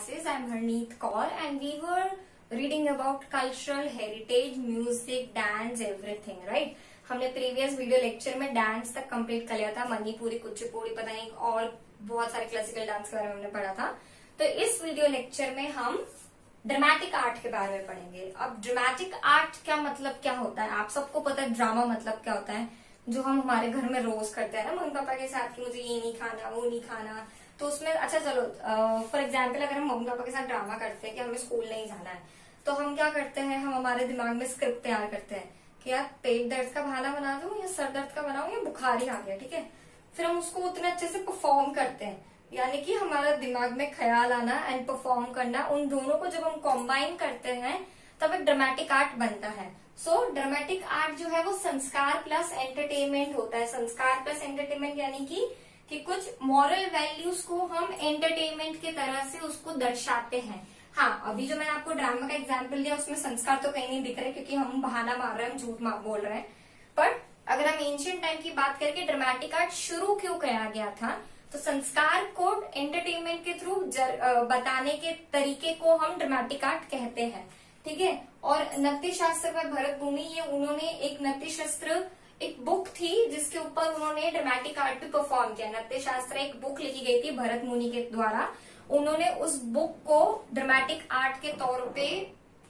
classes. I'm Harneet Kaur and we were reading about cultural heritage, music, dance, everything, right? हमने previous video lecture में dance तक complete कर लिया था, मणिपुरी, कुचिपुड़ी, पता नहीं और बहुत सारे क्लासिकल डांस के बारे में हमने पढ़ा था। तो इस वीडियो लेक्चर में हम ड्रामेटिक आर्ट के बारे में पढ़ेंगे। अब ड्रामेटिक आर्ट क्या मतलब क्या होता है, आप सबको पता है ड्रामा मतलब क्या होता है, जो हम हमारे घर में रोज करते हैं ना मम्मी पापा के साथ कि मुझे ये नहीं खाना वो नहीं खाना। तो उसमें अच्छा चलो फॉर एग्जाम्पल अगर हम मम्मी पापा के साथ ड्रामा करते हैं कि हमें स्कूल नहीं जाना है, तो हम क्या करते हैं, हम हमारे दिमाग में स्क्रिप्ट तैयार करते हैं कि यार पेट दर्द का बहाना बना दूं या सर दर्द का बनाऊं या बुखार ही आ गया, ठीक है। फिर हम उसको उतने अच्छे से परफॉर्म करते हैं, यानी कि हमारा दिमाग में ख्याल आना एंड परफॉर्म करना, उन दोनों को जब हम कॉम्बाइन करते हैं तब एक ड्रामेटिक आर्ट बनता है। सो ड्रामेटिक आर्ट जो है वो संस्कार प्लस एंटरटेनमेंट होता है। संस्कार प्लस एंटरटेनमेंट यानी कि कुछ मॉरल वैल्यूज को हम एंटरटेनमेंट की तरह से उसको दर्शाते हैं। हाँ, अभी जो मैंने आपको ड्रामा का एग्जाम्पल दिया उसमें संस्कार तो कहीं नहीं दिख रहे क्योंकि हम बहाना मार रहे हैं, हम झूठ बोल रहे हैं। बट अगर हम एंशिएंट टाइम की बात करके ड्रामेटिक आर्ट शुरू क्यों किया गया था, तो संस्कार को एंटरटेनमेंट के थ्रू बताने के तरीके को हम ड्रामेटिक आर्ट कहते हैं, ठीक है। और नृत्य शास्त्र में भरत मुनि, ये उन्होंने एक नृत्य शास्त्र एक बुक थी जिसके ऊपर उन्होंने ड्रामेटिक आर्ट भी परफॉर्म किया। नृत्य शास्त्र एक बुक लिखी गई थी भरत मुनि के द्वारा, उन्होंने उस बुक को ड्रामेटिक आर्ट के तौर पे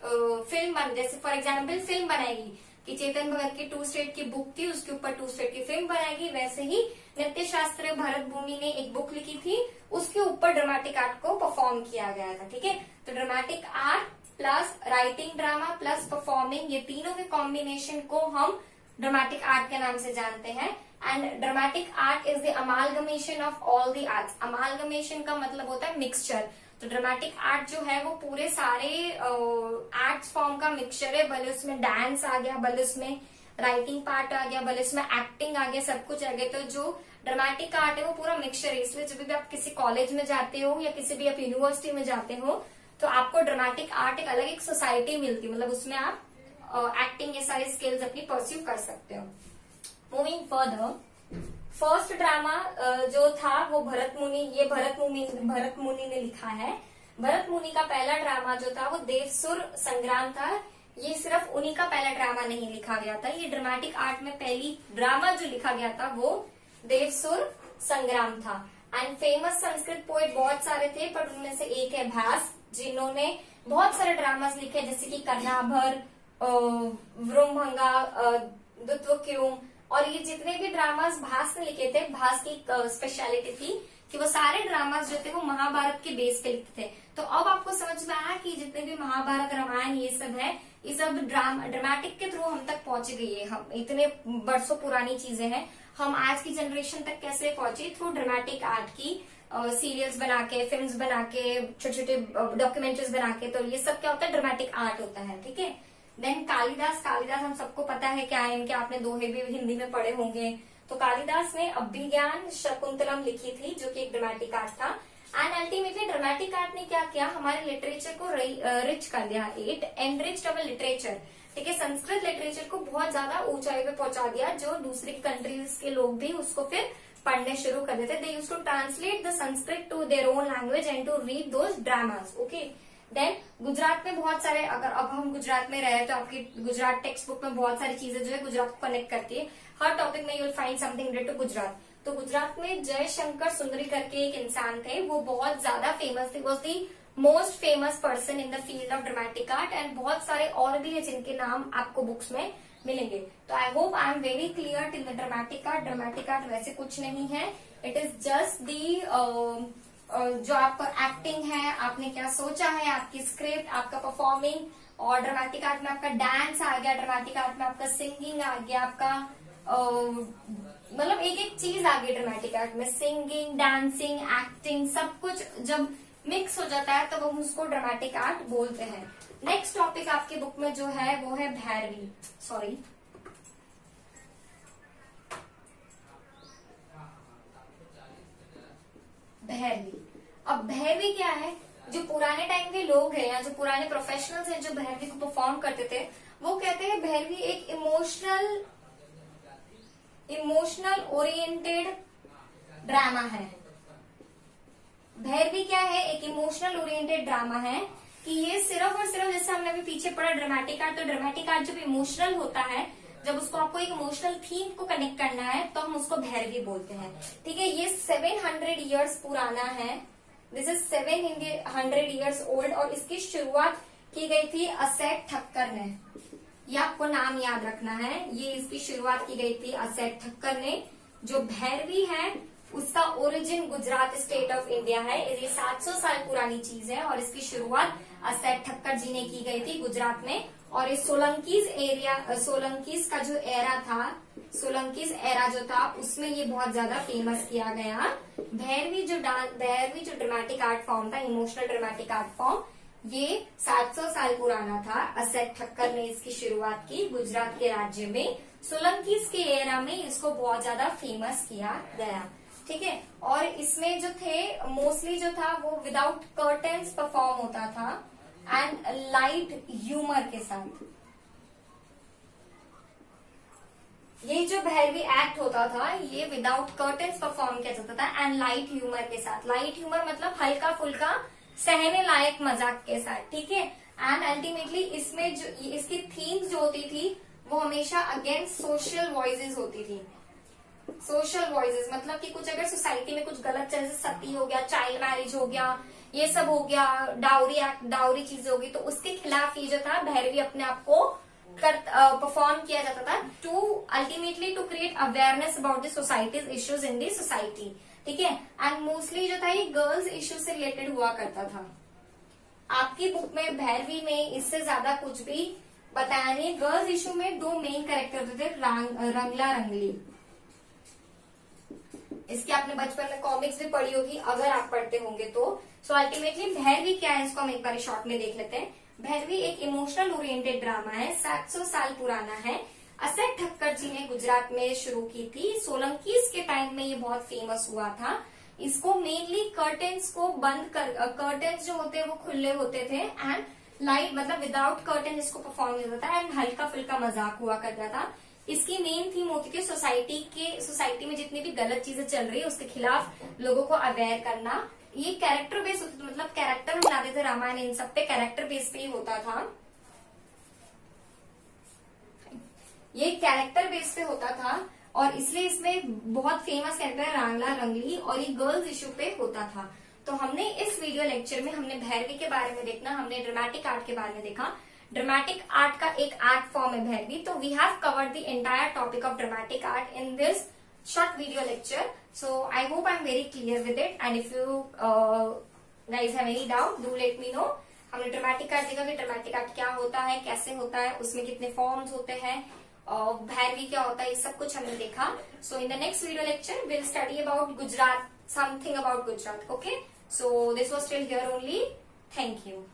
फिल्म जैसे फॉर एग्जाम्पल फिल्म बनाएगी कि चेतन भगत की 2 स्टेट की बुक थी, उसके ऊपर 2 स्टेट की फिल्म बनाएगी, वैसे ही नृत्य शास्त्र भरत मुनि ने एक बुक लिखी थी, उसके ऊपर ड्रामेटिक आर्ट को परफॉर्म किया गया था, ठीक है। तो dramatic art plus writing drama plus performing, ये तीनों के कॉम्बिनेशन को हम ड्रामेटिक आर्ट के नाम से जानते हैं। And dramatic art is the amalgamation of all the arts. Amalgamation का मतलब होता है मिक्सचर। तो ड्रामेटिक आर्ट जो है वो पूरे सारे आर्ट्स फॉर्म का मिक्सचर है, भले उसमें डांस आ गया, भले उसमें राइटिंग पार्ट आ गया, भले उसमें एक्टिंग आ गया, सब कुछ आ गया। तो जो ड्रामेटिक आर्ट है वो पूरा मिक्सचर है। इसलिए जब भी आप किसी कॉलेज में जाते हो या किसी भी आप यूनिवर्सिटी में जाते हो तो आपको ड्रामेटिक आर्ट एक अलग एक सोसाइटी मिलती है, मतलब उसमें आप एक्टिंग ये सारी स्किल्स अपनी परस्यू कर सकते हो। मूविंग फर्दर, फर्स्ट ड्रामा जो था वो भरत मुनि ने लिखा है। भरत मुनि का पहला ड्रामा जो था वो देवसुर संग्राम था। ये सिर्फ उन्हीं का पहला ड्रामा नहीं लिखा गया था, ये ड्रामेटिक आर्ट में पहली ड्रामा जो लिखा गया था वो देवसुर संग्राम था। एंड फेमस संस्कृत पोएट बहुत सारे थे, पर उनमें से एक है भास, जिन्होंने बहुत सारे ड्रामास लिखे जैसे कि कर्णाभर, वृमभंगा, दुत्वक्युम, और ये जितने भी ड्रामास भास ने लिखे थे, भास की स्पेशलिटी थी कि वो सारे ड्रामास जो थे वो महाभारत के बेस पे लिखते थे। तो अब आपको समझ में आया कि जितने भी महाभारत रामायण ये सब है, ये सब ड्रामेटिक के थ्रू हम तक पहुंच गई है। हम इतने बरसों पुरानी चीजें हैं, हम आज की जनरेशन तक कैसे पहुंचे, थ्रू ड्रामेटिक आर्ट की सीरियल्स बना के, फिल्म्स बना के, छोटे छोटे डॉक्यूमेंट्रीज बना के। तो ये सब क्या होता है, ड्रामेटिक आर्ट होता है, ठीक है। देन कालिदास हम सबको पता है क्या है इनके, आपने दोहे भी हिंदी में पढ़े होंगे। तो कालिदास ने अभिज्ञान शकुंतलम लिखी थी जो कि एक ड्रामेटिक आर्ट था। एंड अल्टीमेटली ड्रामेटिक आर्ट ने क्या किया, हमारे लिटरेचर को रिच कर दिया। इट एनरिच्ड अवर लिटरेचर, ठीक है। संस्कृत लिटरेचर को बहुत ज्यादा ऊंचाई पे पहुंचा दिया, जो दूसरी कंट्रीज के लोग भी उसको फिर पढ़ने शुरू कर देते। They used to translate the Sanskrit to their own language and to read those dramas, okay. Then Gujarat में बहुत सारे, अगर अब हम गुजरात में रहे तो आपकी गुजरात टेक्स्ट बुक में बहुत सारी चीजें जो है गुजरात को कनेक्ट करती है। हर टॉपिक में you will find something related to Gujarat. तो गुजरात में जयशंकर सुंदरी करके एक इंसान थे, वो बहुत ज्यादा फेमस थे, was the most famous person in the field of dramatic art. And बहुत सारे और भी है जिनके नाम आपको बुक्स में मिलेंगे। तो I hope I am very clear till the dramatic art. Dramatic art वैसे कुछ नहीं है, इट इज जस्ट दी जो आपका एक्टिंग है, आपने क्या सोचा है, आपकी स्क्रिप्ट, आपका परफॉर्मिंग। और ड्रामेटिक आर्ट में आपका डांस आ गया, ड्रामेटिक आर्ट में आपका सिंगिंग आ गया, आपका मतलब एक एक चीज आ गई ड्रामेटिक आर्ट में। सिंगिंग, डांसिंग, एक्टिंग, सब कुछ जब मिक्स हो जाता है तब हम उसको ड्रामेटिक आर्ट बोलते हैं। नेक्स्ट टॉपिक आपकी बुक में जो है वो है भैरवी, सॉरी भैरवी। अब भैरवी क्या है, जो पुराने टाइम के लोग हैं या जो पुराने प्रोफेशनल्स हैं जो भैरवी को परफॉर्म करते थे, वो कहते हैं भैरवी एक इमोशनल ओरिएंटेड ड्रामा है। भैरवी क्या है, एक इमोशनल ओरिएंटेड ड्रामा है कि ये सिर्फ और सिर्फ, जैसे हमने अभी पीछे पढ़ा ड्रामेटिक आर्ट, तो ड्रामेटिक आर्ट जब इमोशनल होता है, जब उसको आपको एक इमोशनल थीम को कनेक्ट करना है तो हम उसको भैरवी बोलते हैं। ठीक है, ये 700 इयर्स पुराना है, दिस इज 700 इयर्स ओल्ड, और इसकी शुरुआत की गई थी असेट ठक्कर ने। ये आपको नाम याद रखना है, ये इसकी शुरुआत की गई थी असेट ठक्कर ने। जो भैरवी है उसका origin Gujarat state of India है। ये 700 साल पुरानी चीज है और इसकी शुरुआत असेट ठक्कर जी ने की गई थी गुजरात में। और इस सोलंकीज एरिया, सोलंकीज का जो एरा था, सोलंकीज एरा जो था, उसमें ये बहुत ज्यादा फेमस किया गया। भैरवी जो ड्रामेटिक आर्ट फॉर्म था, इमोशनल ड्रामेटिक आर्ट फॉर्म, ये 700 साल पुराना था। असेट ठक्कर ने इसकी शुरुआत की गुजरात के राज्य में, सोलंकीज के एरा में इसको बहुत ज्यादा फेमस किया गया। ठीक है, और इसमें जो थे मोस्टली जो था वो विदाउट कर्टेन्स परफॉर्म होता था एंड लाइट ह्यूमर के साथ। ये जो भैरवी एक्ट होता था ये विदाउट कर्टेन्स परफॉर्म किया जाता था एंड लाइट ह्यूमर के साथ। लाइट ह्यूमर मतलब हल्का फुल्का सहने लायक मजाक के साथ। ठीक है, एंड अल्टीमेटली इसमें जो इसकी थीम जो होती थी वो हमेशा अगेंस्ट सोशल वॉइसेस होती थी। सोशल वॉइसेस मतलब कि कुछ अगर सोसाइटी में कुछ गलत चीजें, सती हो गया, चाइल्ड मैरिज हो गया, ये सब हो गया, डाउरी चीज होगी, तो उसके खिलाफ ये जो था भैरवी अपने आप को परफॉर्म किया जाता था to ultimately to create awareness about the society's issues in the society. ठीक है, एंड मोस्टली जो था ये गर्ल्स इश्यू से रिलेटेड हुआ करता था। आपकी बुक में भैरवी में इससे ज्यादा कुछ भी बताया नहीं। गर्ल्स इश्यू में दो मेन कैरेक्टर होते थे, रंगला रंगली। इसकी आपने बचपन में कॉमिक्स भी पढ़ी होगी अगर आप पढ़ते होंगे तो। सो अल्टीमेटली भैरवी क्या है इसको हम एक बार शॉर्ट में देख लेते हैं। भैरवी एक इमोशनल ओरिएंटेड ड्रामा है, 700 साल पुराना है। असेट ठक्कर जी ने गुजरात में शुरू की थी। सोलंकीज के टाइम में ये बहुत फेमस हुआ था। इसको मेनली कर्टेन्स को बंद कर, कर्टेन्स जो होते हैं वो खुले होते थे एंड लाइट मतलब विदाउट कर्टेन इसको परफॉर्म किया जाता था एंड हल्का फुल्का मजाक हुआ करता था। इसकी मेन थीम होती थी सोसाइटी में जितनी भी गलत चीजें चल रही है उसके खिलाफ लोगों को अवेयर करना। ये कैरेक्टर बेस होती थी, मतलब कैरेक्टर हम लाते थे रामायण इन सब पे कैरेक्टर बेस पे ही होता था। ये कैरेक्टर बेस पे होता था और इसलिए इसमें बहुत फेमस कैरेक्टर है रांगला रंगली, और ये गर्ल्स इश्यू पे होता था। तो हमने इस वीडियो लेक्चर में हमने भैरवी के बारे में देखना, हमने ड्रामेटिक आर्ट के बारे में देखा। ड्रामेटिक आर्ट का एक आर्ट फॉर्म है भैरवी। तो we have covered the entire topic of dramatic art in this short video lecture. So I hope I'm very clear with it, and if you guys have any doubt do let me know. हमने dramatic art देखा कि dramatic art क्या होता है, कैसे होता है, उसमें कितने फॉर्म्स होते हैं, भैरवी क्या होता है, ये सब कुछ हमने देखा। So in the next video lecture we'll study about Gujarat, something about Gujarat. Okay, so this was till here only. Thank you.